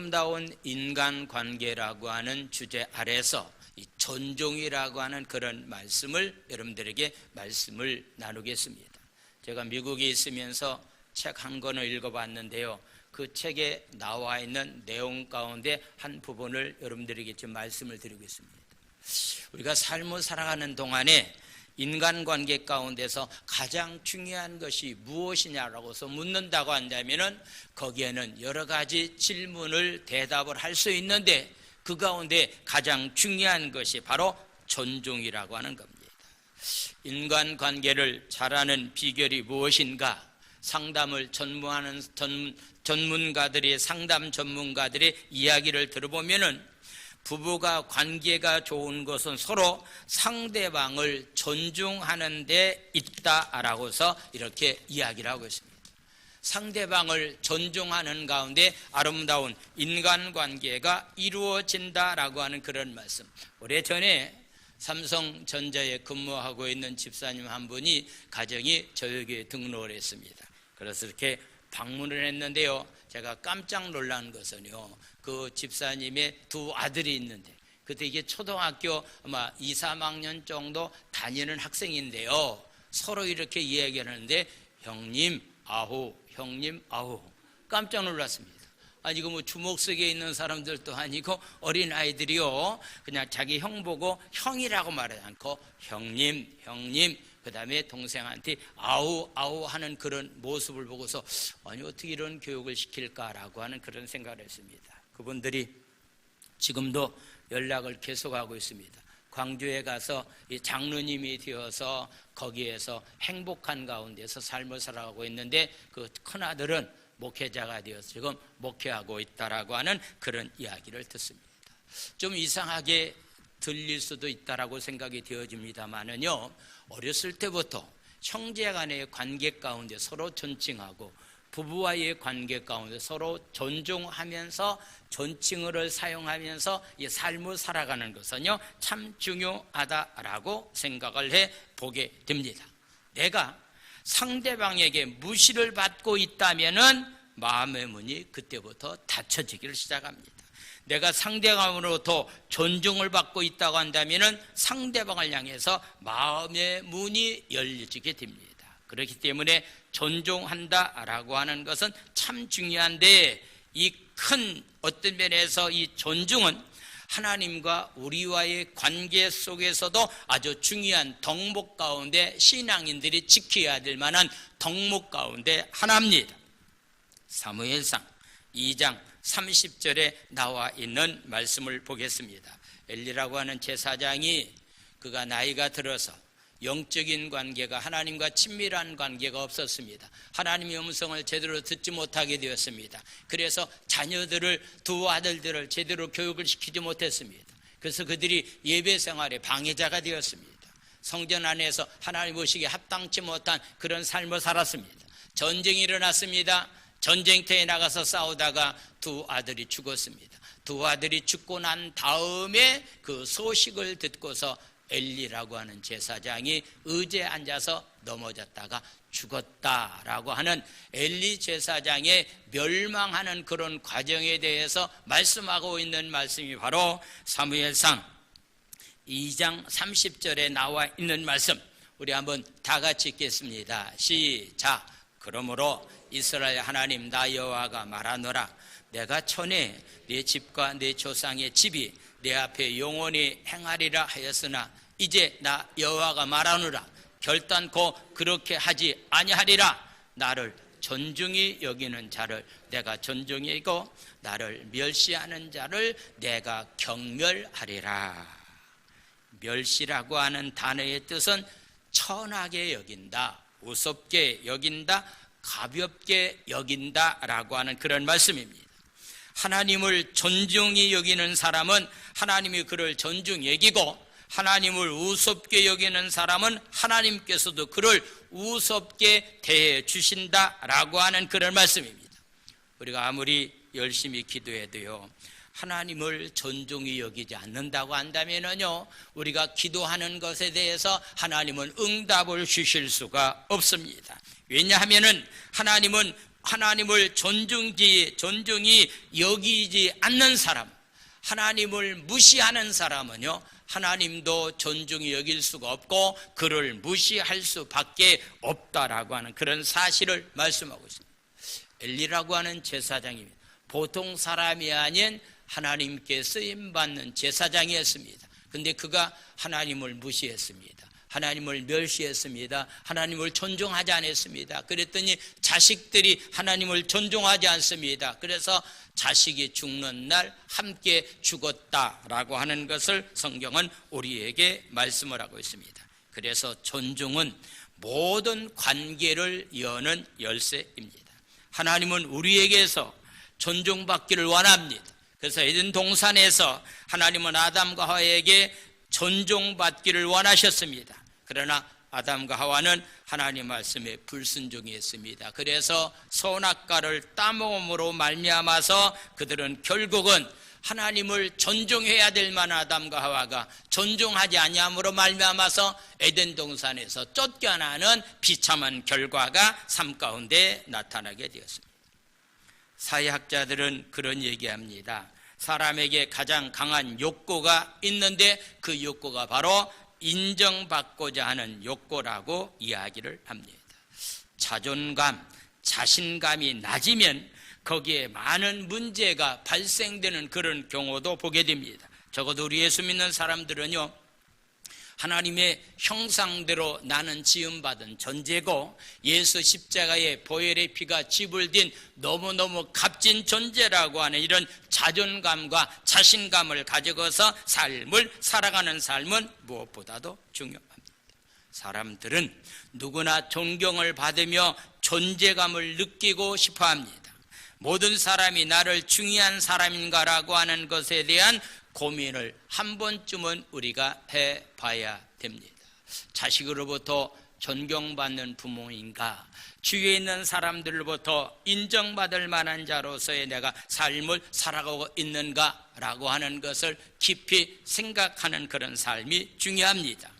아름다운 인간관계라고 하는 주제 아래서 이 존중이라고 하는 그런 말씀을 여러분들에게 말씀을 나누겠습니다. 제가 미국에 있으면서 책 한 권을 읽어봤는데요, 그 책에 나와 있는 내용 가운데 한 부분을 여러분들에게 지금 말씀을 드리고 있습니다. 우리가 삶을 살아가는 동안에 인간관계 가운데서 가장 중요한 것이 무엇이냐라고 해서 묻는다고 한다면은 거기에는 여러 가지 질문을 대답을 할 수 있는데 그 가운데 가장 중요한 것이 바로 존중이라고 하는 겁니다. 인간관계를 잘하는 비결이 무엇인가? 상담을 전문하는 전문가들의 상담 전문가들의 이야기를 들어보면은 부부가 관계가 좋은 것은 서로 상대방을 존중하는 데 있다라고서 이렇게 이야기를 하고 있습니다. 상대방을 존중하는 가운데 아름다운 인간관계가 이루어진다라고 하는 그런 말씀. 오래전에 삼성전자에 근무하고 있는 집사님 한 분이 가정이 저에게 등록을 했습니다. 그래서 이렇게 방문을 했는데요, 제가 깜짝 놀란 것은요, 그 집사님의 두 아들이 있는데 그때 이게 초등학교 아마 2, 3학년 정도 다니는 학생인데요, 서로 이렇게 이야기를 하는데 형님 아호, 형님 아호. 깜짝 놀랐습니다. 아니 이거 뭐 주먹석에 있는 사람들도 아니고 어린아이들이요, 그냥 자기 형 보고 형이라고 말하지 않고 형님, 형님, 그 다음에 동생한테 아우 아우 하는 그런 모습을 보고서 아니 어떻게 이런 교육을 시킬까라고 하는 그런 생각을 했습니다. 그분들이 지금도 연락을 계속하고 있습니다. 광주에 가서 장로님이 되어서 거기에서 행복한 가운데서 삶을 살아가고 있는데 그 큰아들은 목회자가 되어서 지금 목회하고 있다라고 하는 그런 이야기를 듣습니다. 좀 이상하게 들릴 수도 있다라고 생각이 되어집니다만은요, 어렸을 때부터 형제 간의 관계 가운데 서로 존칭하고 부부와의 관계 가운데 서로 존중하면서 존칭어를 사용하면서 이 삶을 살아가는 것은요 참 중요하다라고 생각을 해 보게 됩니다. 내가 상대방에게 무시를 받고 있다면은 마음의 문이 그때부터 닫혀지기를 시작합니다. 내가 상대방으로부터 존중을 받고 있다고 한다면은 상대방을 향해서 마음의 문이 열려지게 됩니다. 그렇기 때문에 존중한다라고 하는 것은 참 중요한데, 이 큰 어떤 면에서 이 존중은 하나님과 우리와의 관계 속에서도 아주 중요한 덕목 가운데 신앙인들이 지켜야 될 만한 덕목 가운데 하나입니다. 사무엘상 2장 30절에 나와 있는 말씀을 보겠습니다. 엘리라고 하는 제사장이 그가 나이가 들어서 영적인 관계가 하나님과 친밀한 관계가 없었습니다. 하나님의 음성을 제대로 듣지 못하게 되었습니다. 그래서 자녀들을, 두 아들들을 제대로 교육을 시키지 못했습니다. 그래서 그들이 예배 생활에 방해자가 되었습니다. 성전 안에서 하나님 보시기에 합당치 못한 그런 삶을 살았습니다. 전쟁이 일어났습니다. 전쟁터에 나가서 싸우다가 두 아들이 죽었습니다. 두 아들이 죽고 난 다음에 그 소식을 듣고서 엘리라고 하는 제사장이 의자에 앉아서 넘어졌다가 죽었다라고 하는 엘리 제사장의 멸망하는 그런 과정에 대해서 말씀하고 있는 말씀이 바로 사무엘상 2장 30절에 나와 있는 말씀, 우리 한번 다 같이 읽겠습니다. 시작. 그러므로 이스라엘 하나님 나 여호와가 말하노라. 내가 전에 네 집과 네 조상의 집이 내 앞에 영원히 행하리라 하였으나 이제 나 여호와가 말하노라. 결단코 그렇게 하지 아니하리라. 나를 존중히 여기는 자를 내가 존중히 여기고 나를 멸시하는 자를 내가 경멸하리라. 멸시라고 하는 단어의 뜻은 천하게 여긴다, 우습게 여긴다, 가볍게 여긴다라고 하는 그런 말씀입니다. 하나님을 존중히 여기는 사람은 하나님이 그를 존중 여기고, 하나님을 우습게 여기는 사람은 하나님께서도 그를 우습게 대해 주신다라고 하는 그런 말씀입니다. 우리가 아무리 열심히 기도해도요, 하나님을 존중히 여기지 않는다고 한다면요, 우리가 기도하는 것에 대해서 하나님은 응답을 주실 수가 없습니다. 왜냐하면은 하나님은 하나님을 존중이 여기지 않는 사람, 하나님을 무시하는 사람은요, 하나님도 존중이 여길 수가 없고 그를 무시할 수밖에 없다라고 하는 그런 사실을 말씀하고 있습니다. 엘리라고 하는 제사장입니다. 보통 사람이 아닌 하나님께 쓰임받는 제사장이었습니다. 근데 그가 하나님을 무시했습니다. 하나님을 멸시했습니다. 하나님을 존중하지 않았습니다. 그랬더니 자식들이 하나님을 존중하지 않습니다. 그래서 자식이 죽는 날 함께 죽었다라고 하는 것을 성경은 우리에게 말씀을 하고 있습니다. 그래서 존중은 모든 관계를 여는 열쇠입니다. 하나님은 우리에게서 존중받기를 원합니다. 그래서 에덴 동산에서 하나님은 아담과 하와에게 존중받기를 원하셨습니다. 그러나 아담과 하와는 하나님 말씀에 불순종했습니다. 그래서 선악과를 따먹음으로 말미암아서 그들은 결국은 하나님을 존중해야 될 만한 아담과 하와가 존중하지 아니함으로 말미암아서 에덴 동산에서 쫓겨나는 비참한 결과가 삶 가운데 나타나게 되었습니다. 사회학자들은 그런 얘기합니다. 사람에게 가장 강한 욕구가 있는데 그 욕구가 바로 인정받고자 하는 욕구라고 이야기를 합니다. 자존감, 자신감이 낮으면 거기에 많은 문제가 발생되는 그런 경우도 보게 됩니다. 적어도 우리 예수 믿는 사람들은요, 하나님의 형상대로 나는 지음받은 존재고 예수 십자가의 보혈의 피가 지불된 너무너무 값진 존재라고 하는 이런 자존감과 자신감을 가지고서 삶을 살아가는 삶은 무엇보다도 중요합니다. 사람들은 누구나 존경을 받으며 존재감을 느끼고 싶어합니다. 모든 사람이 나를 중요한 사람인가라고 하는 것에 대한 고민을 한 번쯤은 우리가 해봐야 됩니다. 자식으로부터 존경받는 부모인가, 주위에 있는 사람들로부터 인정받을 만한 자로서의 내가 삶을 살아가고 있는가라고 하는 것을 깊이 생각하는 그런 삶이 중요합니다.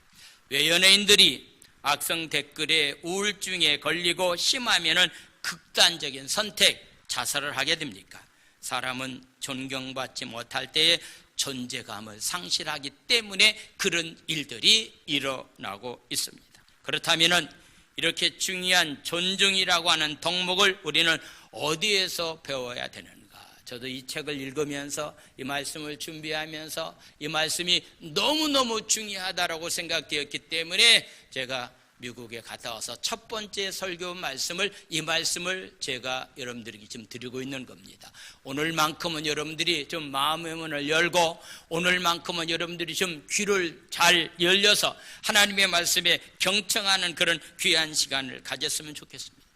왜 연예인들이 악성 댓글에 우울증에 걸리고 심하면은 극단적인 선택, 자살을 하게 됩니까? 사람은 존경받지 못할 때에 존재감을 상실하기 때문에 그런 일들이 일어나고 있습니다. 그렇다면 이렇게 중요한 존중이라고 하는 덕목을 우리는 어디에서 배워야 되는가? 저도 이 책을 읽으면서 이 말씀을 준비하면서 이 말씀이 너무너무 중요하다고 생각되었기 때문에 제가 미국에 갔다 와서 첫 번째 설교 말씀을, 이 말씀을 제가 여러분들에게 지금 드리고 있는 겁니다. 오늘만큼은 여러분들이 좀 마음의 문을 열고, 오늘만큼은 여러분들이 좀 귀를 잘 열려서 하나님의 말씀에 경청하는 그런 귀한 시간을 가졌으면 좋겠습니다.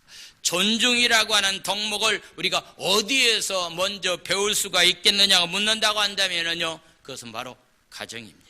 존중이라고 하는 덕목을 우리가 어디에서 먼저 배울 수가 있겠느냐고 묻는다고 한다면요, 그것은 바로 가정입니다.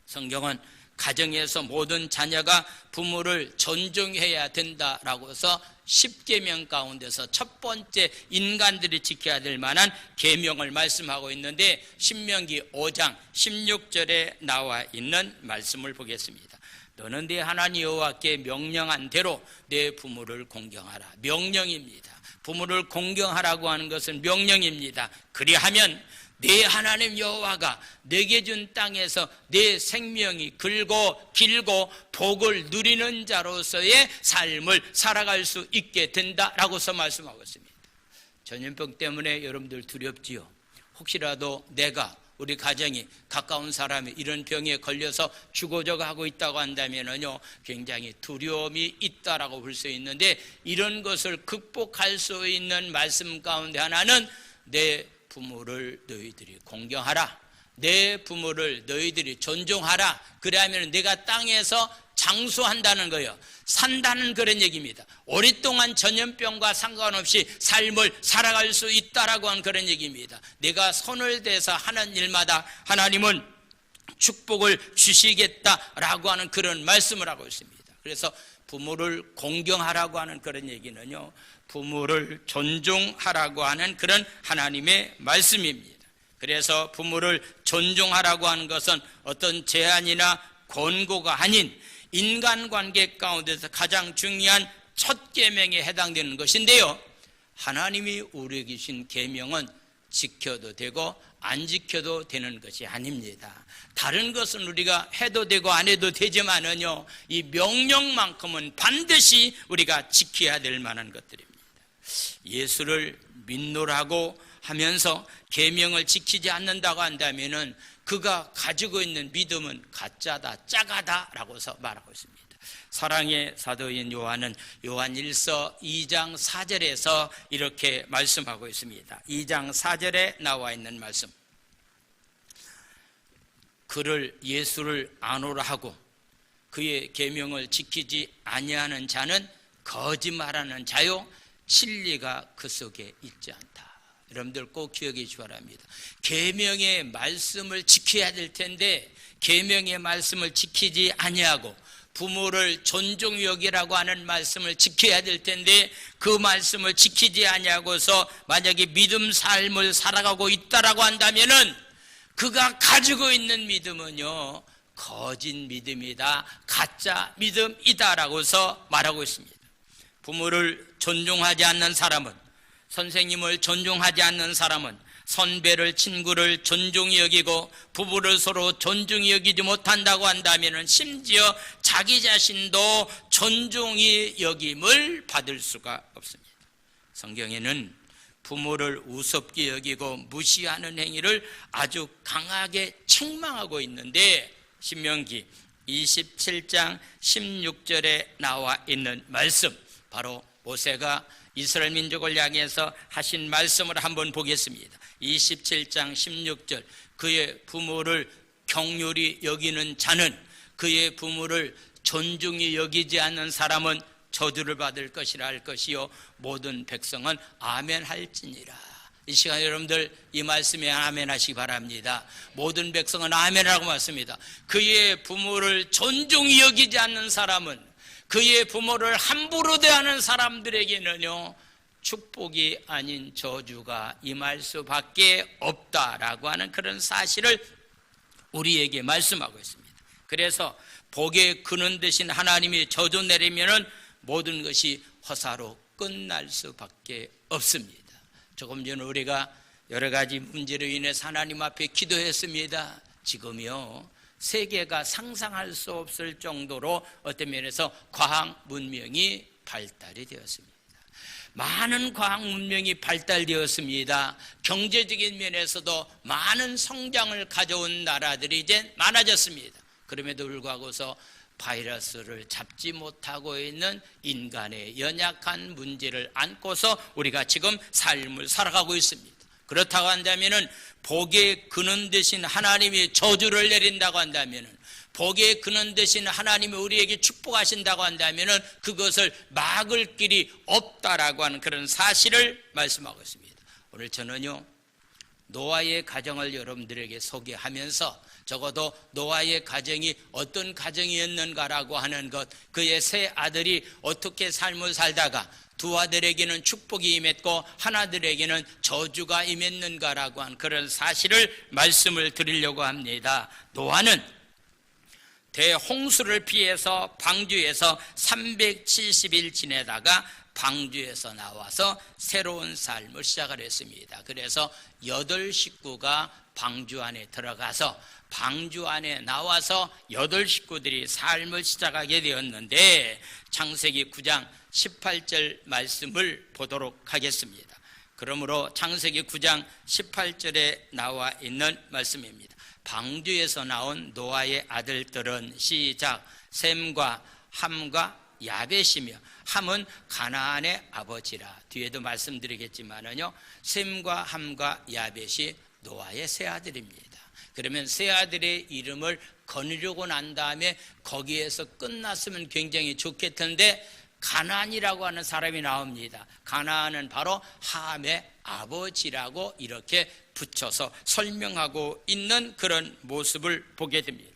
성경은 가정에서 모든 자녀가 부모를 존중해야 된다라고 해서 10계명 가운데서 첫 번째 인간들이 지켜야 될 만한 계명을 말씀하고 있는데, 신명기 5장 16절에 나와 있는 말씀을 보겠습니다. 너는 네 하나님 여호와께 명령한 대로 내 부모를 공경하라. 명령입니다. 부모를 공경하라고 하는 것은 명령입니다. 그리하면 내 하나님 여호와가 내게 준 땅에서 내 생명이 길고 복을 누리는 자로서의 삶을 살아갈 수 있게 된다라고서 말씀하고 있습니다. 전염병 때문에 여러분들 두렵지요? 혹시라도 내가, 우리 가정이, 가까운 사람이 이런 병에 걸려서 죽어져가고 있다고 한다면요, 굉장히 두려움이 있다라고 볼 수 있는데, 이런 것을 극복할 수 있는 말씀 가운데 하나는 내 부모를 너희들이 공경하라. 내 부모를 너희들이 존중하라. 그래야면 내가 땅에서 장수한다는 거예요. 산다는 그런 얘기입니다. 오랫동안 전염병과 상관없이 삶을 살아갈 수 있다라고 하는 그런 얘기입니다. 내가 손을 대서 하는 일마다 하나님은 축복을 주시겠다라고 하는 그런 말씀을 하고 있습니다. 그래서 부모를 공경하라고 하는 그런 얘기는요, 부모를 존중하라고 하는 그런 하나님의 말씀입니다. 그래서 부모를 존중하라고 하는 것은 어떤 제한이나 권고가 아닌 인간관계 가운데서 가장 중요한 첫 계명에 해당되는 것인데요, 하나님이 우리에게 주신 계명은 지켜도 되고 안 지켜도 되는 것이 아닙니다. 다른 것은 우리가 해도 되고 안 해도 되지만은요, 이 명령만큼은 반드시 우리가 지켜야 될 만한 것들입니다. 예수를 믿노라고 하면서 계명을 지키지 않는다고 한다면은 그가 가지고 있는 믿음은 가짜다, 짜가다라고서 말하고 있습니다. 사랑의 사도인 요한은 요한 1서 2장 4절에서 이렇게 말씀하고 있습니다. 2장 4절에 나와 있는 말씀. 그를 예수를 아노라 하고 그의 계명을 지키지 아니하는 자는 거짓말하는 자요 진리가 그 속에 있지 않다. 여러분들 꼭 기억해 주시기 바랍니다. 계명의 말씀을 지켜야 될 텐데 계명의 말씀을 지키지 아니하고 부모를 존중히 여기라고 하는 말씀을 지켜야 될 텐데 그 말씀을 지키지 아니하고서 만약에 믿음 삶을 살아가고 있다라고 한다면은 그가 가지고 있는 믿음은요 거짓 믿음이다, 가짜 믿음이다라고서 말하고 있습니다. 부모를 존중하지 않는 사람은, 선생님을 존중하지 않는 사람은, 선배를, 친구를 존중히 여기고 부부를 서로 존중히 여기지 못한다고 한다면 심지어 자기 자신도 존중히 여김을 받을 수가 없습니다. 성경에는 부모를 우습게 여기고 무시하는 행위를 아주 강하게 책망하고 있는데 신명기 27장 16절에 나와 있는 말씀, 바로 모세가 이스라엘 민족을 향해서 하신 말씀을 한번 보겠습니다. 27장 16절. 그의 부모를 경휼히 여기는 자는, 그의 부모를 존중히 여기지 않는 사람은 저주를 받을 것이라 할 것이요 모든 백성은 아멘 할지니라. 이 시간 여러분들 이 말씀에 아멘 하시기 바랍니다. 모든 백성은 아멘이라고 말씀입니다. 그의 부모를 존중히 여기지 않는 사람은, 그의 부모를 함부로 대하는 사람들에게는요 축복이 아닌 저주가 임할 수밖에 없다라고 하는 그런 사실을 우리에게 말씀하고 있습니다. 그래서 복의 근원 되신 하나님이 저주 내리면은 모든 것이 허사로 끝날 수밖에 없습니다. 조금 전에 우리가 여러 가지 문제로 인해서 하나님 앞에 기도했습니다. 지금요 세계가 상상할 수 없을 정도로 어떤 면에서 과학 문명이 발달이 되었습니다. 많은 과학 문명이 발달되었습니다. 경제적인 면에서도 많은 성장을 가져온 나라들이 이제 많아졌습니다. 그럼에도 불구하고서 바이러스를 잡지 못하고 있는 인간의 연약한 문제를 안고서 우리가 지금 삶을 살아가고 있습니다. 그렇다고 한다면은 복의 근원 되신 하나님이 저주를 내린다고 한다면은, 복의 근원 되신 하나님이 우리에게 축복하신다고 한다면은 그것을 막을 길이 없다라고 하는 그런 사실을 말씀하고 있습니다. 오늘 저는요 노아의 가정을 여러분들에게 소개하면서 적어도 노아의 가정이 어떤 가정이었는가라고 하는 것, 그의 세 아들이 어떻게 삶을 살다가 두 아들에게는 축복이 임했고 하나들에게는 저주가 임했는가라고 하는 그런 사실을 말씀을 드리려고 합니다. 노아는 대홍수를 피해서 방주에서 370일 지내다가 방주에서 나와서 새로운 삶을 시작을 했습니다. 그래서 8식구가 방주 안에 들어가서 방주 안에 나와서 8식구들이 삶을 시작하게 되었는데 창세기 9장 18절 말씀을 보도록 하겠습니다. 그러므로 창세기 9장 18절에 나와 있는 말씀입니다. 방주에서 나온 노아의 아들들은 시작 셈과 함과 야벳이며, 함은 가나안의 아버지라. 뒤에도 말씀드리겠지만은요 셈과 함과 야벳이 노아의 세 아들입니다. 그러면 세 아들의 이름을 거느리고 난 다음에 거기에서 끝났으면 굉장히 좋겠 텐데 가나안이라고 하는 사람이 나옵니다. 가나안은 바로 함의 아버지라고 이렇게 붙여서 설명하고 있는 그런 모습을 보게 됩니다.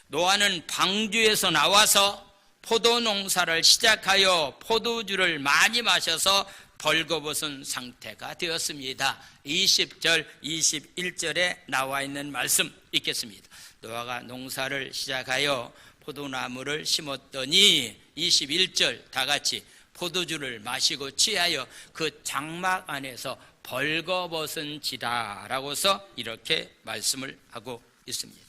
노아는 방주에서 나와서 포도 농사를 시작하여 포도주를 많이 마셔서 벌거벗은 상태가 되었습니다. 20절 21절에 나와 있는 말씀 읽겠습니다. 노아가 농사를 시작하여 포도나무를 심었더니 21절 다 같이 포도주를 마시고 취하여 그 장막 안에서 벌거벗은지라라고서 이렇게 말씀을 하고 있습니다.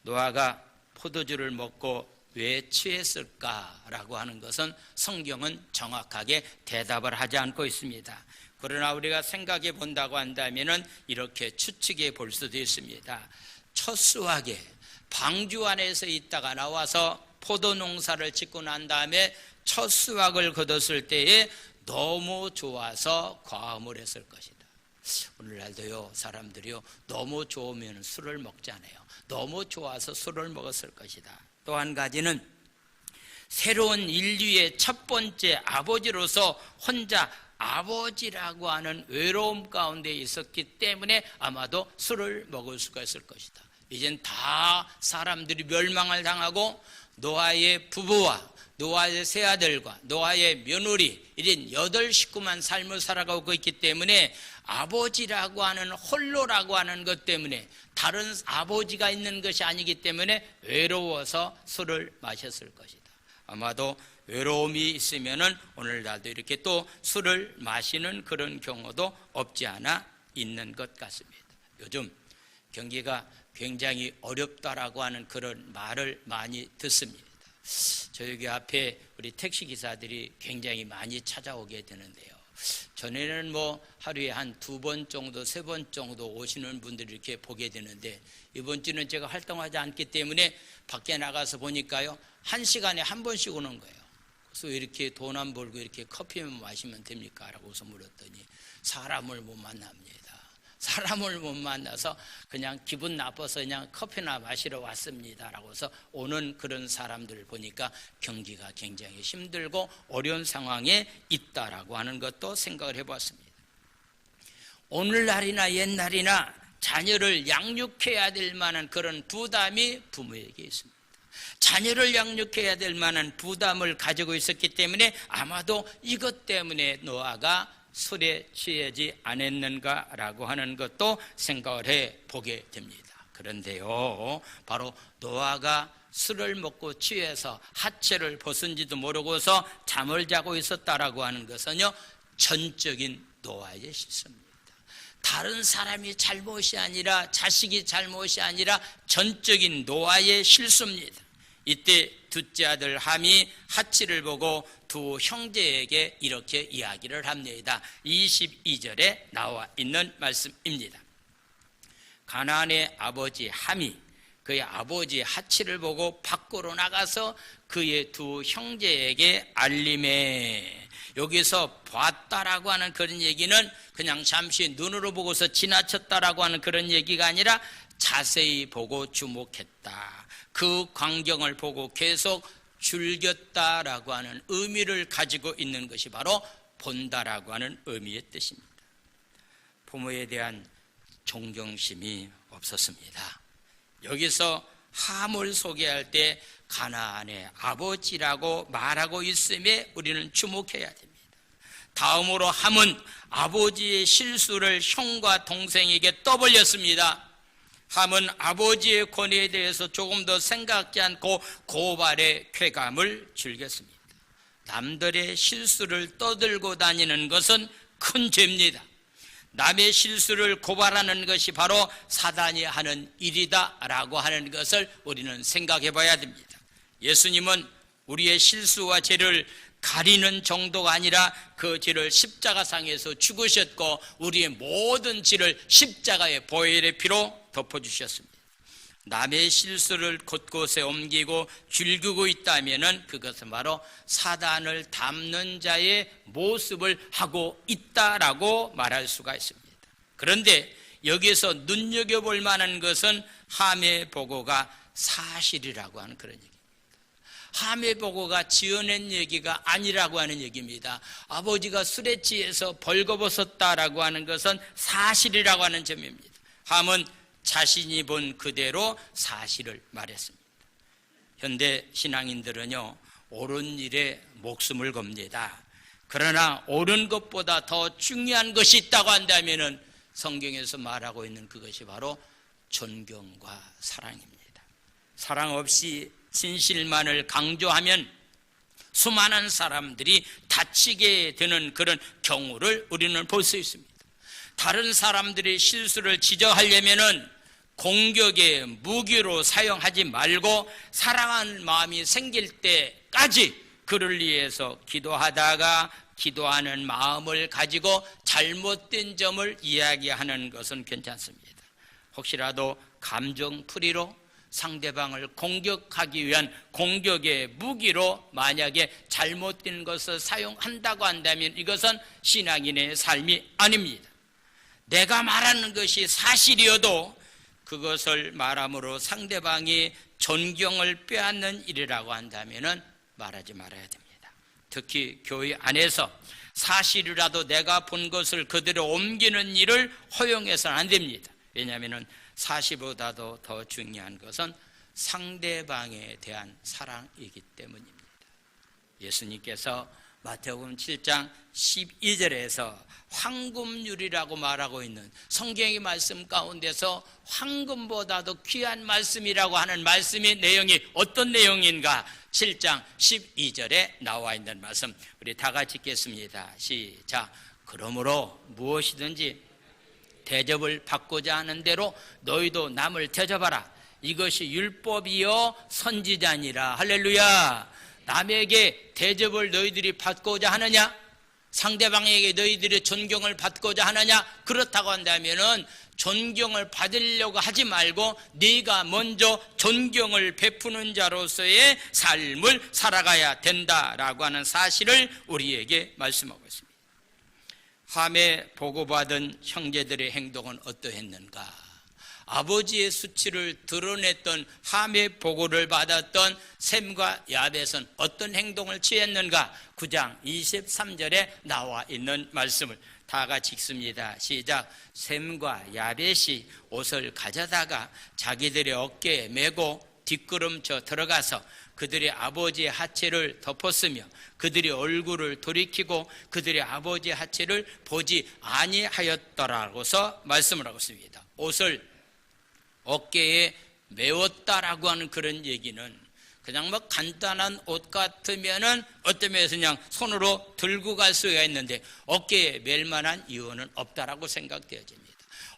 노아가 포도주를 먹고 왜 취했을까라고 하는 것은 성경은 정확하게 대답을 하지 않고 있습니다. 그러나 우리가 생각해 본다고 한다면 이렇게 추측해 볼 수도 있습니다. 첫 수확에 방주 안에서 있다가 나와서 포도 농사를 짓고 난 다음에 첫 수확을 거뒀을 때에 너무 좋아서 과음을 했을 것이다. 오늘날도요, 사람들이요, 너무 좋으면 술을 먹잖아요. 너무 좋아서 술을 먹었을 것이다. 또 한 가지는 새로운 인류의 첫 번째 아버지로서 혼자 아버지라고 하는 외로움 가운데 있었기 때문에 아마도 술을 먹을 수가 있을 것이다. 이젠 다 사람들이 멸망을 당하고 노아의 부부와 노아의 세 아들과 노아의 며느리 이런 8 식구만 삶을 살아가고 있기 때문에 아버지라고 하는 홀로라고 하는 것 때문에 다른 아버지가 있는 것이 아니기 때문에 외로워서 술을 마셨을 것이다. 아마도 외로움이 있으면은 오늘날도 이렇게 또 술을 마시는 그런 경우도 없지 않아 있는 것 같습니다. 요즘 경기가 굉장히 어렵다라고 하는 그런 말을 많이 듣습니다. 저희 앞에 우리 택시기사들이 굉장히 많이 찾아오게 되는데요. 전에는 하루에 한 2번 정도, 3번 정도 오시는 분들이 이렇게 보게 되는데 이번 주는 제가 활동하지 않기 때문에 밖에 나가서 보니까요, 1시간에 1번씩 오는 거예요. 그래서 이렇게 돈 안 벌고 이렇게 커피만 마시면 됩니까? 라고 물었더니 사람을 못 만납니다. 사람을 못 만나서 그냥 기분 나빠서 그냥 커피나 마시러 왔습니다 라고 해서 오는 그런 사람들을 보니까 경기가 굉장히 힘들고 어려운 상황에 있다라고 하는 것도 생각을 해봤습니다. 오늘날이나 옛날이나 자녀를 양육해야 될 만한 그런 부담이 부모에게 있습니다. 자녀를 양육해야 될 만한 부담을 가지고 있었기 때문에 아마도 이것 때문에 노아가 술에 취하지 않았는가라고 하는 것도 생각을 해보게 됩니다. 그런데요, 바로 노아가 술을 먹고 취해서 하체를 벗은지도 모르고서 잠을 자고 있었다라고 하는 것은요, 전적인 노아의 실수입니다. 다른 사람이 잘못이 아니라, 자식이 잘못이 아니라 전적인 노아의 실수입니다. 이때 둘째 아들 함이 하치를 보고 두 형제에게 이렇게 이야기를 합니다. 22절에 나와 있는 말씀입니다. 가나안의 아버지 함이 그의 아버지 하치를 보고 밖으로 나가서 그의 두 형제에게 알림해. 여기서 봤다라고 하는 그런 얘기는 그냥 잠시 눈으로 보고서 지나쳤다라고 하는 그런 얘기가 아니라 자세히 보고 주목했다. 그 광경을 보고 계속 즐겼다라고 하는 의미를 가지고 있는 것이 바로 본다라고 하는 의미의 뜻입니다. 부모에 대한 존경심이 없었습니다. 여기서 함을 소개할 때 가나안의 아버지라고 말하고 있음에 우리는 주목해야 됩니다. 다음으로 함은 아버지의 실수를 형과 동생에게 떠벌렸습니다. 함은 아버지의 권위에 대해서 조금 더 생각지 않고 고발의 쾌감을 즐겼습니다. 남들의 실수를 떠들고 다니는 것은 큰 죄입니다. 남의 실수를 고발하는 것이 바로 사단이 하는 일이다라고 하는 것을 우리는 생각해 봐야 됩니다. 예수님은 우리의 실수와 죄를 가리는 정도가 아니라 그 죄를 십자가상에서 죽으셨고 우리의 모든 죄를 십자가의 보혈의 피로 덮어주셨습니다. 남의 실수를 곳곳에 옮기고 즐기고 있다면 그것은 바로 사단을 담는 자의 모습을 하고 있다라고 말할 수가 있습니다. 그런데 여기서 눈여겨볼 만한 것은 함의 보고가 사실이라고 하는 그런 얘기입니다. 함의 보고가 지어낸 얘기가 아니라고 하는 얘기입니다. 아버지가 술에 취해서 벌거벗었다라고 하는 것은 사실이라고 하는 점입니다. 함은 자신이 본 그대로 사실을 말했습니다. 현대 신앙인들은요, 옳은 일에 목숨을 겁니다. 그러나 옳은 것보다 더 중요한 것이 있다고 한다면 성경에서 말하고 있는 그것이 바로 존경과 사랑입니다. 사랑 없이 진실만을 강조하면 수많은 사람들이 다치게 되는 그런 경우를 우리는 볼 수 있습니다. 다른 사람들의 실수를 지적하려면은 공격의 무기로 사용하지 말고 사랑하는 마음이 생길 때까지 그를 위해서 기도하다가 기도하는 마음을 가지고 잘못된 점을 이야기하는 것은 괜찮습니다. 혹시라도 감정풀이로 상대방을 공격하기 위한 공격의 무기로 만약에 잘못된 것을 사용한다고 한다면 이것은 신앙인의 삶이 아닙니다. 내가 말하는 것이 사실이어도 그것을 말함으로 상대방이 존경을 빼앗는 일이라고 한다면 말하지 말아야 됩니다. 특히 교회 안에서 사실이라도 내가 본 것을 그대로 옮기는 일을 허용해서는 안 됩니다. 왜냐하면 사실보다도 더 중요한 것은 상대방에 대한 사랑이기 때문입니다. 예수님께서 마태복음 7장 12절에서 황금률이라고 말하고 있는 성경의 말씀 가운데서 황금보다도 귀한 말씀이라고 하는 말씀의 내용이 어떤 내용인가? 7장 12절에 나와 있는 말씀 우리 다 같이 읽겠습니다. 시작. 그러므로 무엇이든지 대접을 받고자 하는 대로 너희도 남을 대접하라. 이것이 율법이요 선지자니라. 할렐루야. 남에게 대접을 너희들이 받고자 하느냐? 상대방에게 너희들이 존경을 받고자 하느냐? 그렇다고 한다면은 존경을 받으려고 하지 말고 네가 먼저 존경을 베푸는 자로서의 삶을 살아가야 된다라고 하는 사실을 우리에게 말씀하고 있습니다. 함에 보고받은 형제들의 행동은 어떠했는가? 아버지의 수치를 드러냈던 함의 보고를 받았던 셈과 야벳은 어떤 행동을 취했는가? 9장 23절에 나와 있는 말씀을 다 같이 읽습니다. 시작. 셈과 야벳이 옷을 가져다가 자기들의 어깨에 메고 뒷걸음쳐 들어가서 그들의 아버지의 하체를 덮었으며 그들의 얼굴을 돌이키고 그들의 아버지의 하체를 보지 아니하였더라고서 말씀을 하고 있습니다. 옷을 어깨에 메웠다라고 하는 그런 얘기는 그냥 뭐 간단한 옷 같으면은 어떤 면에서 그냥 손으로 들고 갈 수가 있는데 어깨에 맬 만한 이유는 없다라고 생각되어집니다.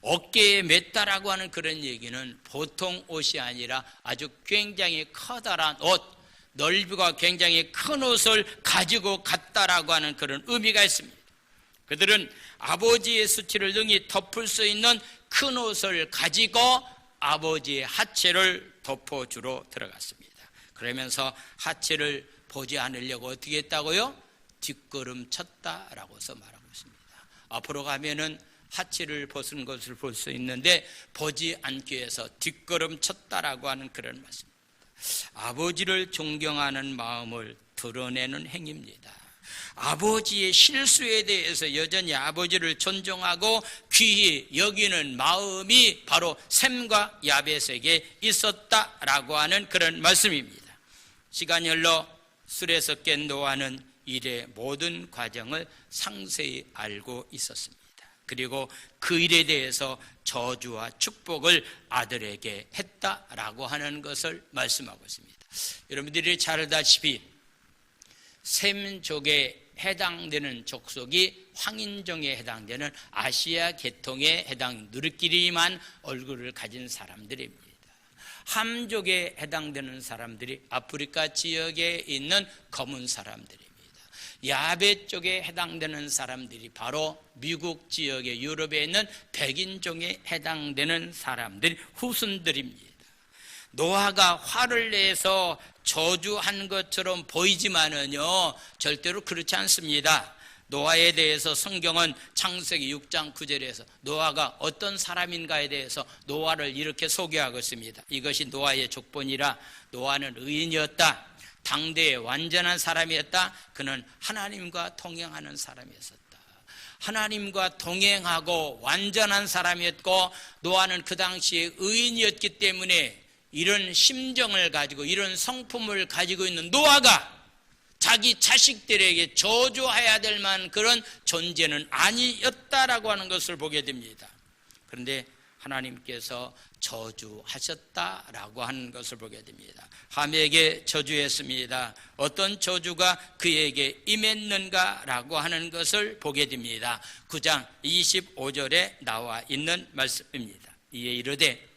어깨에 맸다라고 하는 그런 얘기는 보통 옷이 아니라 아주 굉장히 커다란 옷, 넓이가 굉장히 큰 옷을 가지고 갔다라고 하는 그런 의미가 있습니다. 그들은 아버지의 수치를 능히 덮을 수 있는 큰 옷을 가지고 아버지의 하체를 덮어주러 들어갔습니다. 그러면서 하체를 보지 않으려고 어떻게 했다고요? 뒷걸음 쳤다라고서 말하고 있습니다. 앞으로 가면은 하체를 벗은 것을 볼 수 있는데 보지 않기 위해서 뒷걸음 쳤다라고 하는 그런 말씀입니다. 아버지를 존경하는 마음을 드러내는 행위입니다. 아버지의 실수에 대해서 여전히 아버지를 존중하고 귀히 여기는 마음이 바로 셈과 야벳에게 있었다라고 하는 그런 말씀입니다. 시간이 흘러 술에서 깬 노아는 일의 모든 과정을 상세히 알고 있었습니다. 그리고 그 일에 대해서 저주와 축복을 아들에게 했다라고 하는 것을 말씀하고 있습니다. 여러분들이 잘 알다시피 셈족에 해당되는 족속이 황인종에 해당되는 아시아 계통에 해당 누리끼리만 얼굴을 가진 사람들입니다. 함족에 해당되는 사람들이 아프리카 지역에 있는 검은 사람들입니다. 야벳 쪽에 해당되는 사람들이 바로 미국 지역의 유럽에 있는 백인종에 해당되는 사람들이 후손들입니다. 노아가 화를 내서 저주한 것처럼 보이지만은요 절대로 그렇지 않습니다. 노아에 대해서 성경은 창세기 6장 9절에서 노아가 어떤 사람인가에 대해서 노아를 이렇게 소개하고 있습니다. 이것이 노아의 족본이라 노아는 의인이었다. 당대의 완전한 사람이었다. 그는 하나님과 동행하는 사람이었었다. 하나님과 동행하고 완전한 사람이었고 노아는 그 당시에 의인이었기 때문에 이런 심정을 가지고 이런 성품을 가지고 있는 노아가 자기 자식들에게 저주해야 될 만한 그런 존재는 아니었다라고 하는 것을 보게 됩니다. 그런데 하나님께서 저주하셨다라고 하는 것을 보게 됩니다. 함에게 저주했습니다. 어떤 저주가 그에게 임했는가라고 하는 것을 보게 됩니다. 9장 25절에 나와 있는 말씀입니다. 이에 이르되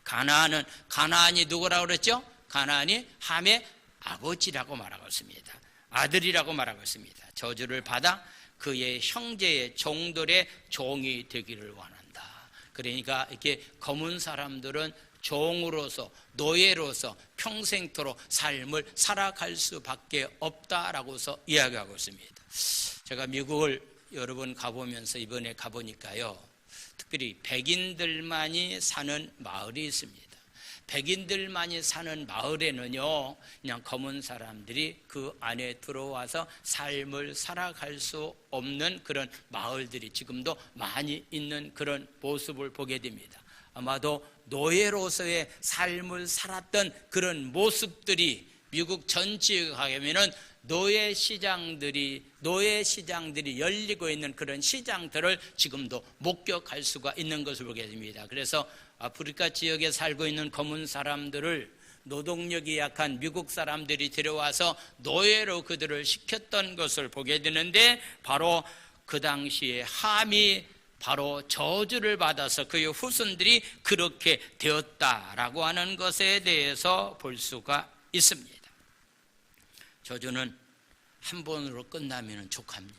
가나안이 누구라고 그랬죠? 가나안이 함의 아버지라고 말하고 있습니다. 아들이라고 말하고 있습니다. 저주를 받아 그의 형제의 종들의 종이 되기를 원한다. 그러니까 이렇게 검은 사람들은 종으로서 노예로서 평생토록 삶을 살아갈 수밖에 없다라고서 이야기하고 있습니다. 제가 미국을 여러 번 가보면서 이번에 가보니까요, 특별히 백인들만이 사는 마을이 있습니다. 백인들만이 사는 마을에는요, 그냥 검은 사람들이 그 안에 들어와서 삶을 살아갈 수 없는 그런 마을들이 지금도 많이 있는 그런 모습을 보게 됩니다. 아마도 노예로서의 삶을 살았던 그런 모습들이 미국 전체에 가면은 노예 시장들이 열리고 있는 그런 시장들을 지금도 목격할 수가 있는 것을 보게 됩니다. 그래서 아프리카 지역에 살고 있는 검은 사람들을 노동력이 약한 미국 사람들이 들어와서 노예로 그들을 시켰던 것을 보게 되는데, 바로 그 당시에 함이 바로 저주를 받아서 그의 후손들이 그렇게 되었다라고 하는 것에 대해서 볼 수가 있습니다. 저주는 한 번으로 끝나면 족합니다.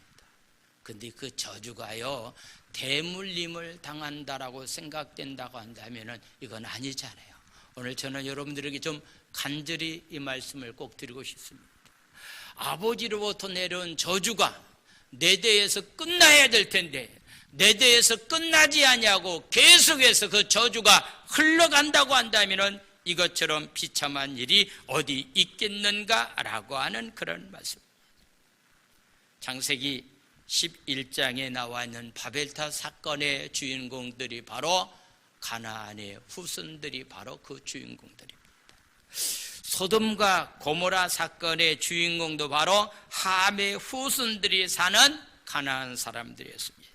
근데 그 저주가요, 대물림을 당한다라고 생각된다고 한다면 이건 아니잖아요. 오늘 저는 여러분들에게 좀 간절히 이 말씀을 꼭 드리고 싶습니다. 아버지로부터 내려온 저주가 내 대에서 끝나야 될 텐데 내 대에서 끝나지 아니하고 계속해서 그 저주가 흘러간다고 한다면 이것처럼 비참한 일이 어디 있겠는가라고 하는 그런 말씀입니다. 창세기 11장에 나와 있는 바벨탑 사건의 주인공들이 바로 가나안의 후손들이 바로 그 주인공들입니다. 소돔과 고모라 사건의 주인공도 바로 함의 후손들이 사는 가나안 사람들이었습니다.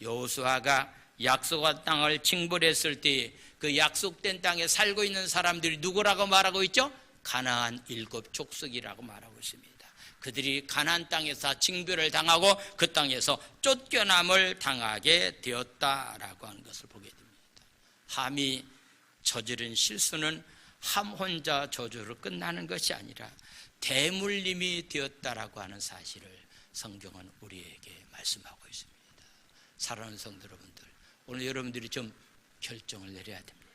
여호수아가 약속한 땅을 징벌했을 때 그 약속된 땅에 살고 있는 사람들이 누구라고 말하고 있죠? 가나안 7족속이라고 말하고 있습니다. 그들이 가나안 땅에서 징벌을 당하고 그 땅에서 쫓겨남을 당하게 되었다라고 하는 것을 보게 됩니다. 함이 저지른 실수는 함 혼자 저주로 끝나는 것이 아니라 대물림이 되었다라고 하는 사실을 성경은 우리에게 말씀하고 있습니다. 사랑하는 성도 여러분들, 오늘 여러분들이 좀 결정을 내려야 됩니다.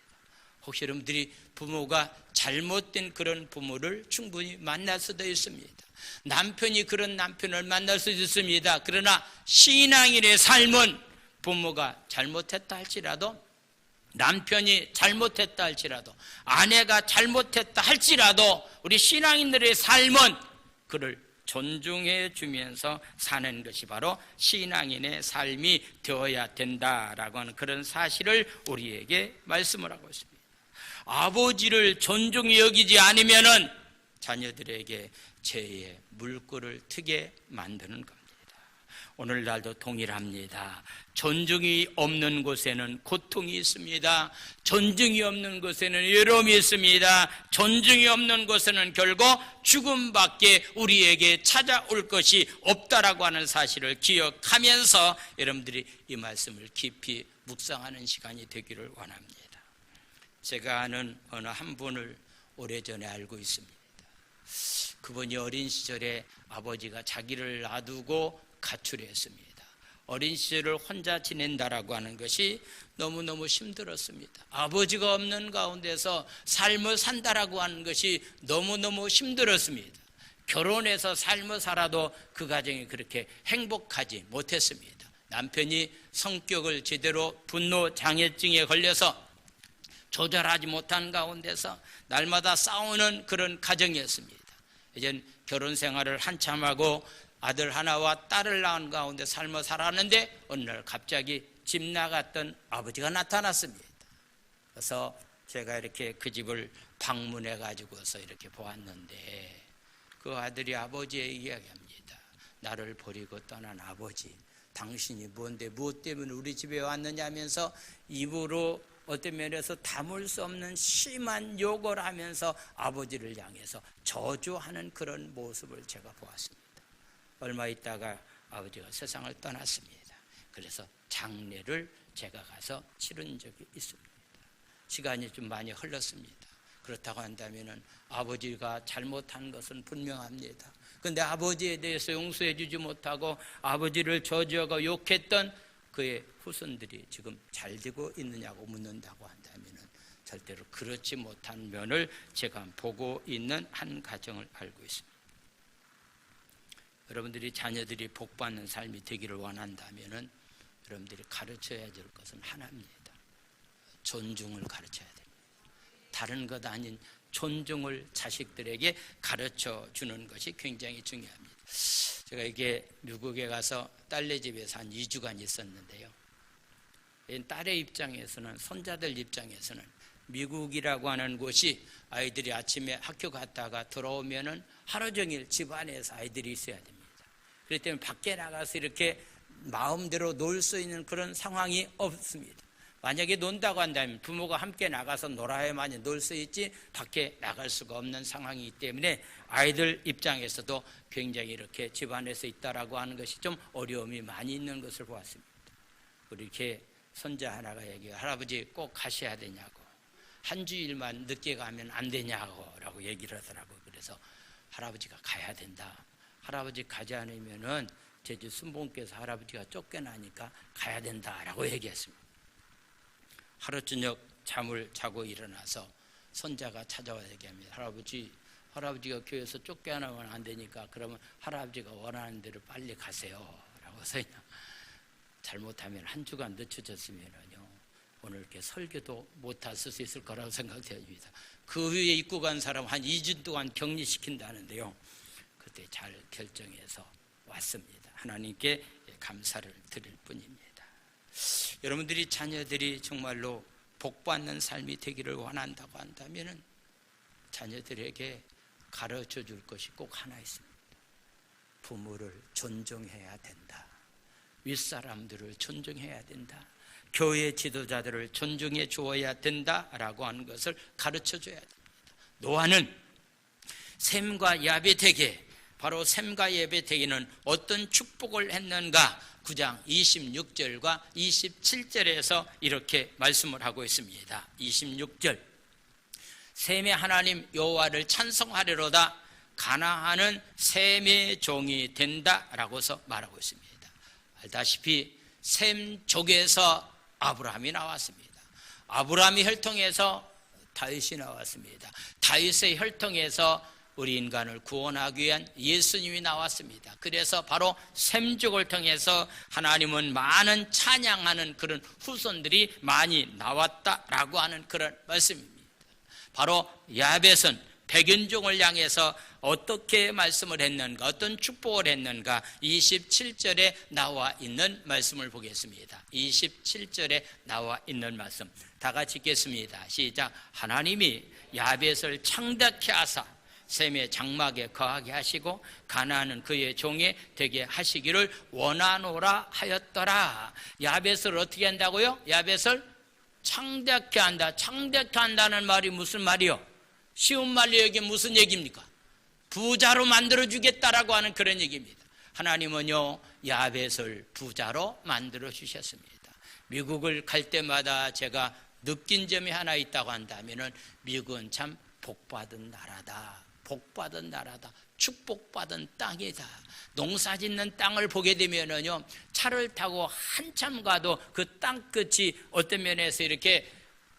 혹시 여러분들이 부모가 잘못된 그런 부모를 충분히 만날 수도 있습니다. 남편이 그런 남편을 만날 수도 있습니다. 그러나 신앙인의 삶은 부모가 잘못했다 할지라도, 남편이 잘못했다 할지라도, 아내가 잘못했다 할지라도 우리 신앙인들의 삶은 그를 존중해 주면서 사는 것이 바로 신앙인의 삶이 되어야 된다라고 하는 그런 사실을 우리에게 말씀을 하고 있습니다. 아버지를 존중히 여기지 않으면은 자녀들에게 죄의 물꼬를 트게 만드는 겁니다. 오늘날도 동일합니다. 존중이 없는 곳에는 고통이 있습니다. 존중이 없는 곳에는 외로움이 있습니다. 존중이 없는 곳에는 결국 죽음밖에 우리에게 찾아올 것이 없다라고 하는 사실을 기억하면서 여러분들이 이 말씀을 깊이 묵상하는 시간이 되기를 원합니다. 제가 아는 어느 한 분을 오래전에 알고 있습니다. 그분이 어린 시절에 아버지가 자기를 놔두고 가출했습니다. 어린 시절을 혼자 지낸다라고 하는 것이 너무너무 힘들었습니다. 아버지가 없는 가운데서 삶을 산다라고 하는 것이 너무너무 힘들었습니다. 결혼해서 삶을 살아도 그 가정이 그렇게 행복하지 못했습니다. 남편이 성격을 제대로 분노 장애증에 걸려서 조절하지 못한 가운데서 날마다 싸우는 그런 가정이었습니다. 이제 결혼 생활을 한참 하고 아들 하나와 딸을 낳은 가운데 삶을 살았는데 어느 날 갑자기 집 나갔던 아버지가 나타났습니다. 그래서 제가 이렇게 그 집을 방문해 가지고서 이렇게 보았는데 그 아들이 아버지의 이야기합니다. 나를 버리고 떠난 아버지, 당신이 뭔데 무엇 때문에 우리 집에 왔느냐 하면서 입으로 어떤 면에서 담을 수 없는 심한 욕을 하면서 아버지를 향해서 저주하는 그런 모습을 제가 보았습니다. 얼마 있다가 아버지가 세상을 떠났습니다. 그래서 장례를 제가 가서 치른 적이 있습니다. 시간이 좀 많이 흘렀습니다. 그렇다고 한다면 아버지가 잘못한 것은 분명합니다. 그런데 아버지에 대해서 용서해 주지 못하고 아버지를 저주하고 욕했던 그의 후손들이 지금 잘 되고 있느냐고 묻는다고 한다면 절대로 그렇지 못한 면을 제가 보고 있는 한 가정을 알고 있습니다. 여러분들이 자녀들이 복받는 삶이 되기를 원한다면 여러분들이 가르쳐야 될 것은 하나입니다. 존중을 가르쳐야 됩니다. 다른 것 아닌 존중을 자식들에게 가르쳐 주는 것이 굉장히 중요합니다. 제가 이게 미국에 가서 딸네 집에서 한 2주간 있었는데요. 딸의 입장에서는, 손자들 입장에서는 미국이라고 하는 곳이 아이들이 아침에 학교 갔다가 들어오면은 하루 종일 집 안에서 아이들이 있어야 됩니다. 그렇기 때문에 밖에 나가서 이렇게 마음대로 놀 수 있는 그런 상황이 없습니다. 만약에 논다고 한다면 부모가 함께 나가서 놀아야만이 놀 수 있지 밖에 나갈 수가 없는 상황이기 때문에 아이들 입장에서도 굉장히 이렇게 집안에서 있다라고 하는 것이 좀 어려움이 많이 있는 것을 보았습니다. 이렇게 손자 하나가 얘기해요. 할아버지 꼭 가셔야 되냐고, 한 주일만 늦게 가면 안 되냐고 라고 얘기를 하더라고요. 그래서 할아버지가 가야 된다. 할아버지 가지 않으면은 제주 순봉께서 할아버지가 쫓겨나니까 가야 된다라고 얘기했습니다. 하루 저녁 잠을 자고 일어나서 손자가 찾아와 얘기합니다. 할아버지가 교회에서 쫓겨나면 안 되니까 그러면 할아버지가 원하는 대로 빨리 가세요 라고 해서 잘못하면 한 주간 늦춰졌으면요 오늘 이렇게 설교도 못 하실 수 있을 거라고 생각됩니다. 그 후에 입고 간 사람 한 2주 동안 격리시킨다는데요, 그때 잘 결정해서 왔습니다. 하나님께 감사를 드릴 뿐입니다. 여러분들이 자녀들이 정말로 복받는 삶이 되기를 원한다고 한다면 자녀들에게 가르쳐 줄 것이 꼭 하나 있습니다. 부모를 존중해야 된다. 윗사람들을 존중해야 된다. 교회 지도자들을 존중해 주어야 된다라고 하는 것을 가르쳐 줘야 됩니다. 노아는 셈과 야벳에게, 바로 셈과 야벳에게는 어떤 축복을 했는가? 9장 26절과 27절에서 이렇게 말씀을 하고 있습니다. 26절, 셈의 하나님 여호와를 찬송하리로다. 가나안은 셈의 종이 된다라고서 말하고 있습니다. 알다시피 셈족에서 아브라함이 나왔습니다. 아브라함의 혈통에서 다윗이 나왔습니다. 다윗의 혈통에서 우리 인간을 구원하기 위한 예수님이 나왔습니다. 그래서 바로 셈족을 통해서 하나님은 많은 찬양하는 그런 후손들이 많이 나왔다라고 하는 그런 말씀입니다. 바로 야벳은 백인종을 향해서 어떻게 말씀을 했는가, 어떤 축복을 했는가, 27절에 나와 있는 말씀을 보겠습니다. 27절에 나와 있는 말씀 다 같이 읽겠습니다. 시작. 하나님이 야벳을 창대케 하사 셈의 장막에 거하게 하시고 가나안은 그의 종이 되게 하시기를 원하노라 하였더라. 야벳을 어떻게 한다고요? 야벳을 창대케 한다. 창대케 한다는 말이 무슨 말이요? 쉬운 말로 여기 무슨 얘기입니까? 부자로 만들어주겠다라고 하는 그런 얘기입니다. 하나님은요 야벳을 부자로 만들어 주셨습니다. 미국을 갈 때마다 제가 느낀 점이 하나 있다고 한다면 미국은 참 복받은 나라다. 복받은 나라다. 축복받은 땅이다. 농사 짓는 땅을 보게 되면은요 차를 타고 한참 가도 그 땅 끝이 어떤 면에서 이렇게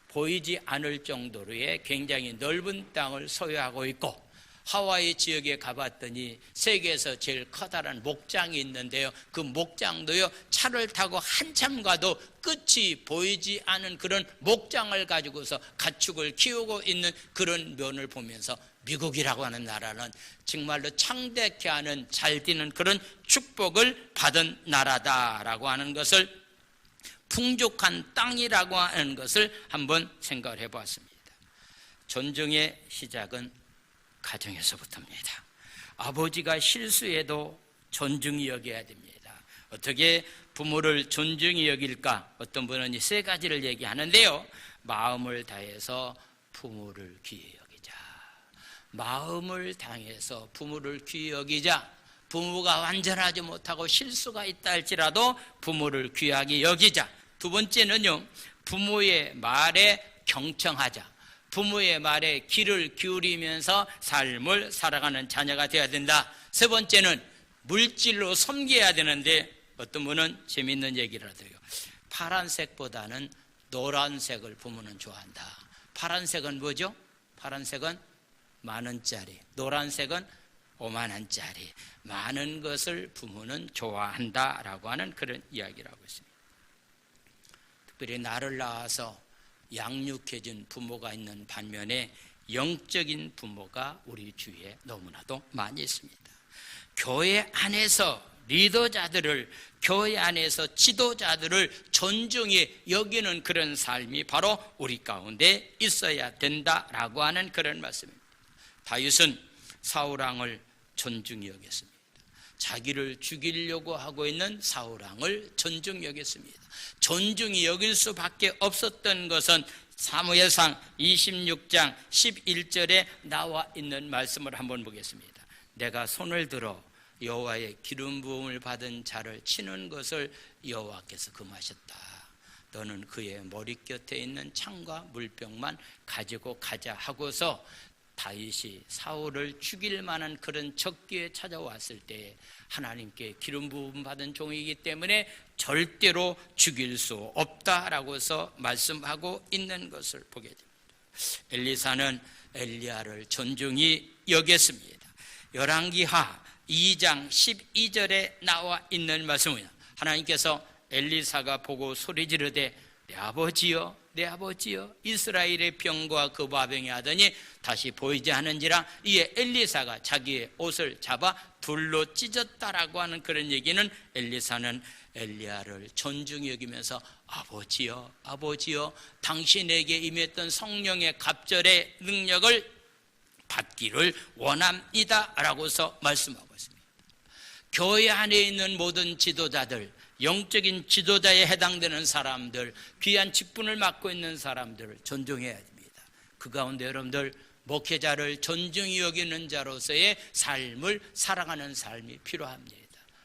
보이지 않을 정도로의 굉장히 넓은 땅을 소유하고 있고, 하와이 지역에 가봤더니 세계에서 제일 커다란 목장이 있는데요, 그 목장도요 차를 타고 한참 가도 끝이 보이지 않은 그런 목장을 가지고서 가축을 키우고 있는 그런 면을 보면서 미국이라고 하는 나라는 정말로 창대케 하는 잘 되는 그런 축복을 받은 나라다라고 하는 것을, 풍족한 땅이라고 하는 것을 한번 생각을 해보았습니다. 존중의 시작은 가정에서부터입니다. 아버지가 실수해도 존중히 여겨야 됩니다. 어떻게 부모를 존중히 여길까? 어떤 분은 이 세 가지를 얘기하는데요. 마음을 다해서 부모를 귀히 여기자. 마음을 다해서 부모를 귀히 여기자. 부모가 완전하지 못하고 실수가 있다 할지라도 부모를 귀하게 여기자. 두 번째는요, 부모의 말에 경청하자. 부모의 말에 귀를 기울이면서 삶을 살아가는 자녀가 되어야 된다. 세 번째는 물질로 섬겨야 되는데 어떤 분은 재미있는 얘기를 하더라고요. 파란색보다는 노란색을 부모는 좋아한다. 파란색은 뭐죠? 파란색은 10,000원짜리, 노란색은 50,000원짜리. 많은 것을 부모는 좋아한다라고 하는 그런 이야기를 하고 있습니다. 특별히 나를 낳아서 양육해준 부모가 있는 반면에 영적인 부모가 우리 주위에 너무나도 많이 있습니다. 교회 안에서 리더자들을, 교회 안에서 지도자들을 존중히 여기는 그런 삶이 바로 우리 가운데 있어야 된다라고 하는 그런 말씀입니다. 다윗은 사울왕을 존중히 여겼습니다. 자기를 죽이려고 하고 있는 사울왕을 존중히 여겼습니다. 존중히 여길 수밖에 없었던 것은 사무엘상 26장 11절에 나와 있는 말씀을 한번 보겠습니다. 내가 손을 들어 여호와의 기름 부음을 받은 자를 치는 것을 여호와께서 금하셨다. 너는 그의 머리곁에 있는 창과 물병만 가지고 가자 하고서 다윗이 사울을 죽일 만한 그런 적기에 찾아왔을 때 하나님께 기름 부음 받은 종이기 때문에 절대로 죽일 수 없다라고서 말씀하고 있는 것을 보게 됩니다. 엘리사는 엘리야를 존중히 여겼습니다. 열왕기하 2장 12절에 나와 있는 말씀은 하나님께서 엘리사가 보고 소리 지르되 내 아버지여 내 아버지여 이스라엘의 병과 그 화병이 하더니 다시 보이지 않은지라. 이에 엘리사가 자기의 옷을 잡아 둘로 찢었다라고 하는 그런 얘기는 엘리사는 엘리야를 존중히 여기면서 아버지여 아버지여 당신에게 임했던 성령의 갑절의 능력을 받기를 원합니다 라고서 말씀하고 있습니다. 교회 안에 있는 모든 지도자들, 영적인 지도자에 해당되는 사람들, 귀한 직분을 맡고 있는 사람들을 존중해야 됩니다. 그 가운데 여러분들 목회자를 존중히 여기는 자로서의 삶을 살아가는 삶이 필요합니다.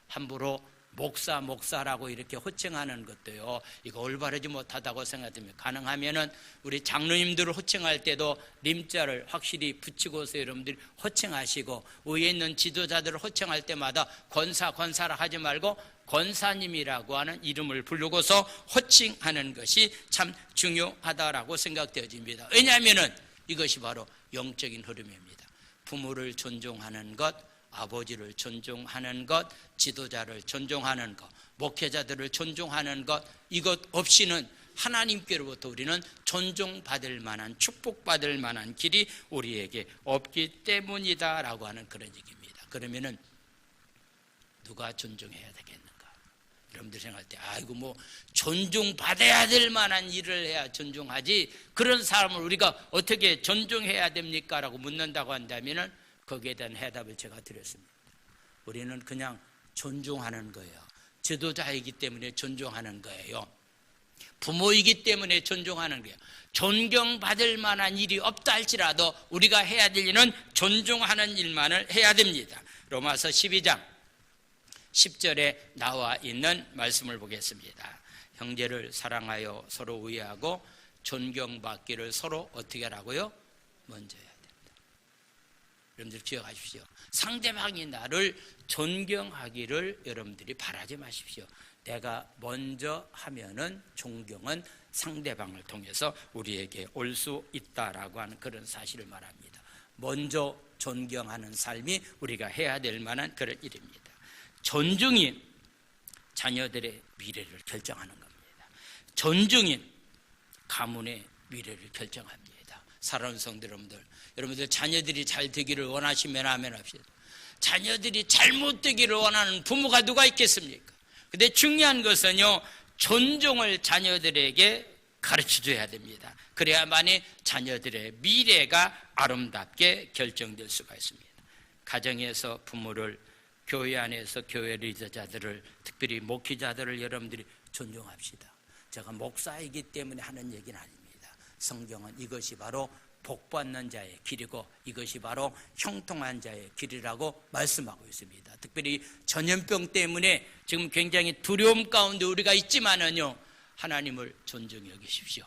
함부로 목사라고 이렇게 호칭하는 것도요, 이거 올바르지 못하다고 생각됩니다. 가능하면은 우리 장로님들을 호칭할 때도 님자를 확실히 붙이고서 여러분들이 호칭하시고, 위에 있는 지도자들을 호칭할 때마다 권사라 하지 말고 권사님이라고 하는 이름을 부르고서 호칭하는 것이 참 중요하다라고 생각되어집니다. 왜냐하면은 이것이 바로 영적인 흐름입니다. 부모를 존중하는 것, 아버지를 존중하는 것, 지도자를 존중하는 것, 목회자들을 존중하는 것, 이것 없이는 하나님께로부터 우리는 존중받을 만한, 축복받을 만한 길이 우리에게 없기 때문이다라고 하는 그런 얘기입니다. 그러면은 누가 존중해야 되겠는가? 여러분들 생각할 때 아이고 존중받아야 될 만한 일을 해야 존중하지, 그런 사람을 우리가 어떻게 존중해야 됩니까? 라고 묻는다고 한다면은 거기에 대한 해답을 제가 드렸습니다. 우리는 그냥 존중하는 거예요. 지도자이기 때문에 존중하는 거예요. 부모이기 때문에 존중하는 거예요. 존경받을 만한 일이 없다 할지라도 우리가 해야 될 일은 존중하는 일만을 해야 됩니다. 로마서 12장 10절에 나와 있는 말씀을 보겠습니다. 형제를 사랑하여 서로 우애하고 존경받기를 서로 어떻게 하라고요? 먼저 해야 됩니다. 여러분들 기억하십시오. 상대방이 나를 존경하기를 여러분들이 바라지 마십시오. 내가 먼저 하면은 존경은 상대방을 통해서 우리에게 올 수 있다라고 하는 그런 사실을 말합니다. 먼저 존경하는 삶이 우리가 해야 될 만한 그런 일입니다. 존중이 자녀들의 미래를 결정하는 겁니다. 존중이 가문의 미래를 결정합니다. 사랑하는 성도 여러분들 자녀들이 잘 되기를 원하시면 하면 합시다. 자녀들이 잘못 되기를 원하는 부모가 누가 있겠습니까? 근데 중요한 것은요, 존중을 자녀들에게 가르쳐줘야 됩니다. 그래야만이 자녀들의 미래가 아름답게 결정될 수가 있습니다. 가정에서 부모를 교회 안에서 교회 리더자들을, 특별히 목회자들을 여러분들이 존중합시다. 제가 목사이기 때문에 하는 얘기는 아닙니다. 성경은 이것이 바로 복받는 자의 길이고 이것이 바로 형통한 자의 길이라고 말씀하고 있습니다. 특별히 전염병 때문에 지금 굉장히 두려움 가운데 우리가 있지만은요, 하나님을 존중히 여기십시오.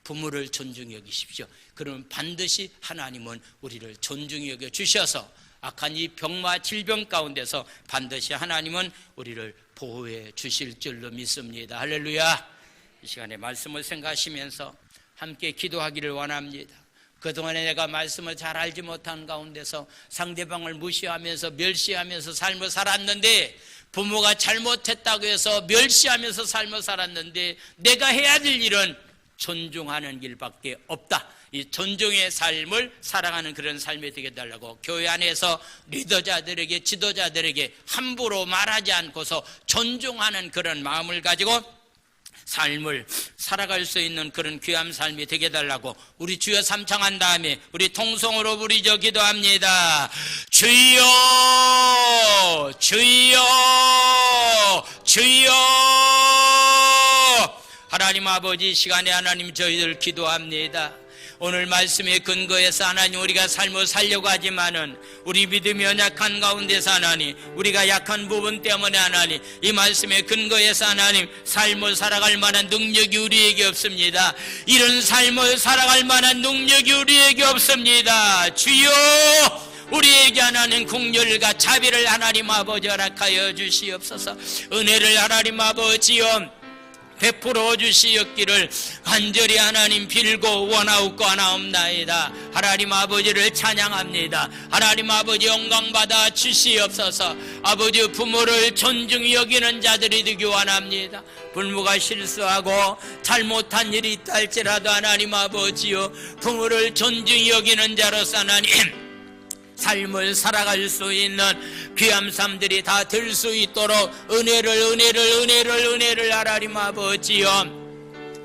부모를 존중히 여기십시오. 그러면 반드시 하나님은 우리를 존중히 여겨 주셔서 악한 이 병마 질병 가운데서 반드시 하나님은 우리를 보호해 주실 줄로 믿습니다. 할렐루야. 이 시간에 말씀을 생각하시면서 함께 기도하기를 원합니다. 그동안에 내가 말씀을 잘 알지 못한 가운데서 상대방을 무시하면서 멸시하면서 삶을 살았는데, 부모가 잘못했다고 해서 멸시하면서 삶을 살았는데, 내가 해야 될 일은 존중하는 길밖에 없다. 이 존중의 삶을 살아가는 그런 삶이 되게 해달라고, 교회 안에서 리더자들에게, 지도자들에게 함부로 말하지 않고서 존중하는 그런 마음을 가지고 삶을 살아갈 수 있는 그런 귀한 삶이 되게 해달라고, 우리 주여 삼창한 다음에 우리 통성으로 부르짖어 기도합니다. 주여, 주여, 주여. 하나님 아버지, 시간에 하나님 저희들 기도합니다. 오늘 말씀에 근거해서 하나님 우리가 삶을 살려고 하지만은 우리 믿음이 연약한 가운데서 하나님, 우리가 약한 부분 때문에 하나님, 이 말씀에 근거해서 하나님 삶을 살아갈 만한 능력이 우리에게 없습니다. 이런 삶을 살아갈 만한 능력이 우리에게 없습니다. 주여, 우리에게 하나님 긍휼과 자비를 하나님 아버지 허락하여 주시옵소서. 은혜를 하나님 아버지여 베풀어 주시옵기를 간절히 하나님 빌고 원하옵나이다. 하나님 아버지를 찬양합니다. 하나님 아버지 영광받아 주시옵소서. 아버지 부모를 존중히 여기는 자들이 되기 원합니다. 부모가 실수하고 잘못한 일이 있다 할지라도 하나님 아버지요, 부모를 존중히 여기는 자로서 하나님 삶을 살아갈 수 있는 귀한 삶들이 다 될 수 있도록 은혜를 하나님 아버지여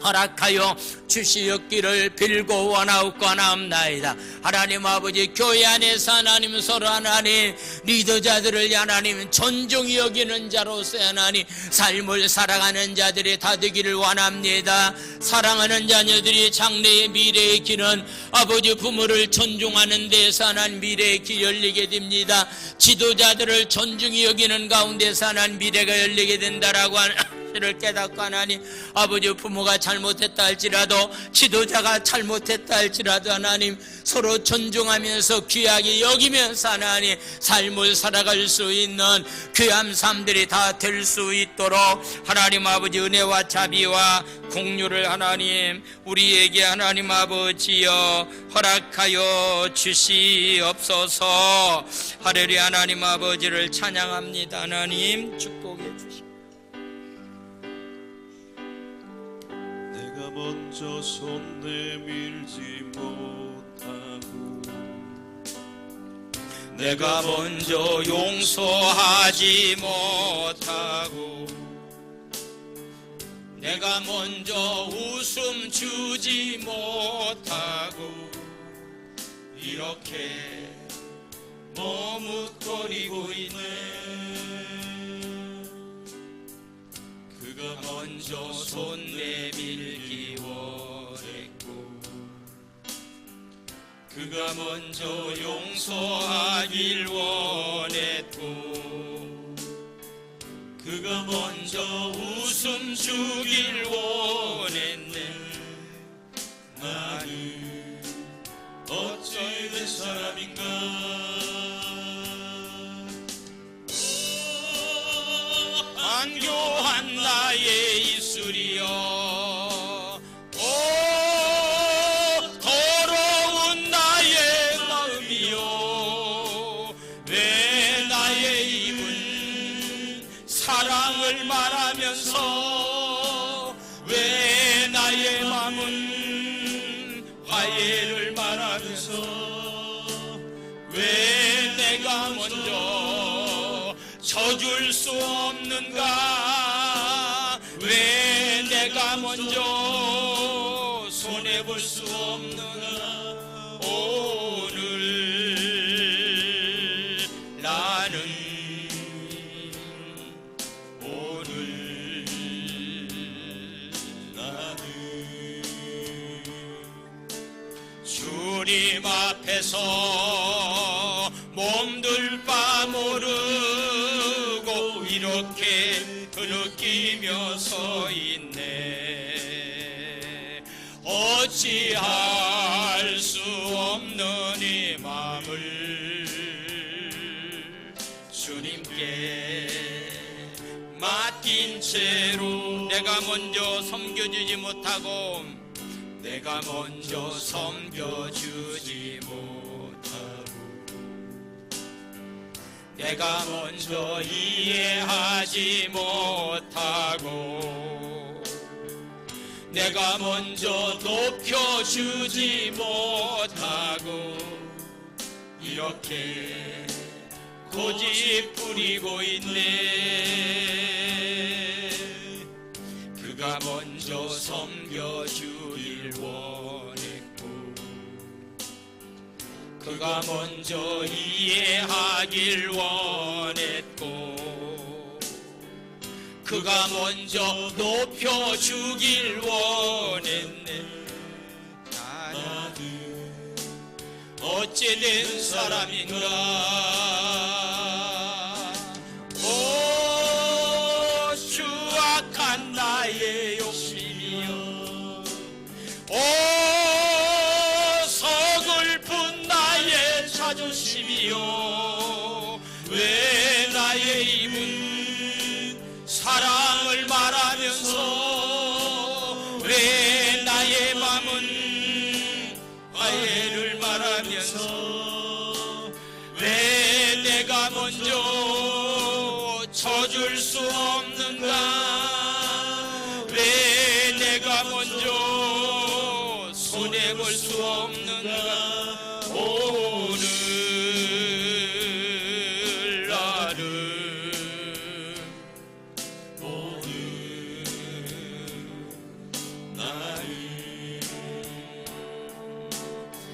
허락하여 주시옵기를 빌고 원하옵나이다. 하나님 아버지, 교회 안에서 하나님 서로 하나님 리더자들을 하나님 존중히 여기는 자로서 하나님 삶을 살아가는 자들이 다 되기를 원합니다. 사랑하는 자녀들이 장래의 미래의 길은 아버지 부모를 존중하는 데서 하나님 미래의 길 열리게 됩니다. 지도자들을 존중히 여기는 가운데서 하나님 미래가 열리게 된다라고 하는 를 깨닫고 하나님 아버지, 부모가 잘못했다 할지라도 지도자가 잘못했다 할지라도 하나님 서로 존중하면서 귀하게 여기면서 하나님 삶을 살아갈 수 있는 귀한 삶들이 다 될 수 있도록 하나님 아버지 은혜와 자비와 공유를 하나님 우리에게 하나님 아버지여 허락하여 주시옵소서. 할렐루야. 하나님 아버지를 찬양합니다. 하나님 축복해 주시옵소서. 먼저 손 내밀지 못하고, 내가 먼저 용서하지 못하고, 내가 먼저 웃음 주지 못하고, 이렇게 머뭇거리고 있네. 그가 먼저 손 내밀기 원했고, 그가 먼저 용서하길 원했고, 그가 먼저 웃음 주길 원했네. 나는 어찌 된 사람인가? 안교한 나의 입술이여, 오 더러운 나의 마음이여, 왜 나의 입은 사랑을 말하면서, 왜 나의 마음은 화해를 말하면서, 왜 내가 먼저 져줄 수 없는가? 왜 내가 먼저 손해볼 수 없는가? 오늘 나는 주님 앞에서 몸둘 바 모르고 이렇게 흐느끼며 서 있네. 어찌할 수 없는 이 마음을 주님께 맡긴 채로 내가 먼저 섬겨주지 못하고 내가 먼저 섬겨주지 못하고 내가 먼저 이해하지 못하고 내가 먼저 높여주지 못하고 이렇게 고집 부리고 있네. 그가 먼저 섬겨주길 원했고 그가 먼저 이해하길 원했고 그가 먼저 높여주길 원했네. 나는 어찌된 사람인가. 오 추악한 나의 욕심이여, 오 서글픈 나의 자존심이여, 왜 나의 입은 사랑을 말하면서 왜 나의 맘은 화해를 말하면서 왜 내가 먼저 쳐줄 수 없는가, 왜 내가 먼저 손해볼 수 없는가. 오늘 나를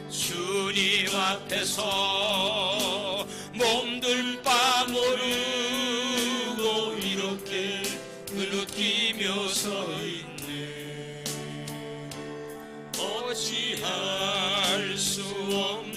주님 앞에서 몸둘 바 모르고 이렇게 흐느끼며 서 있네. 어찌할 수 없는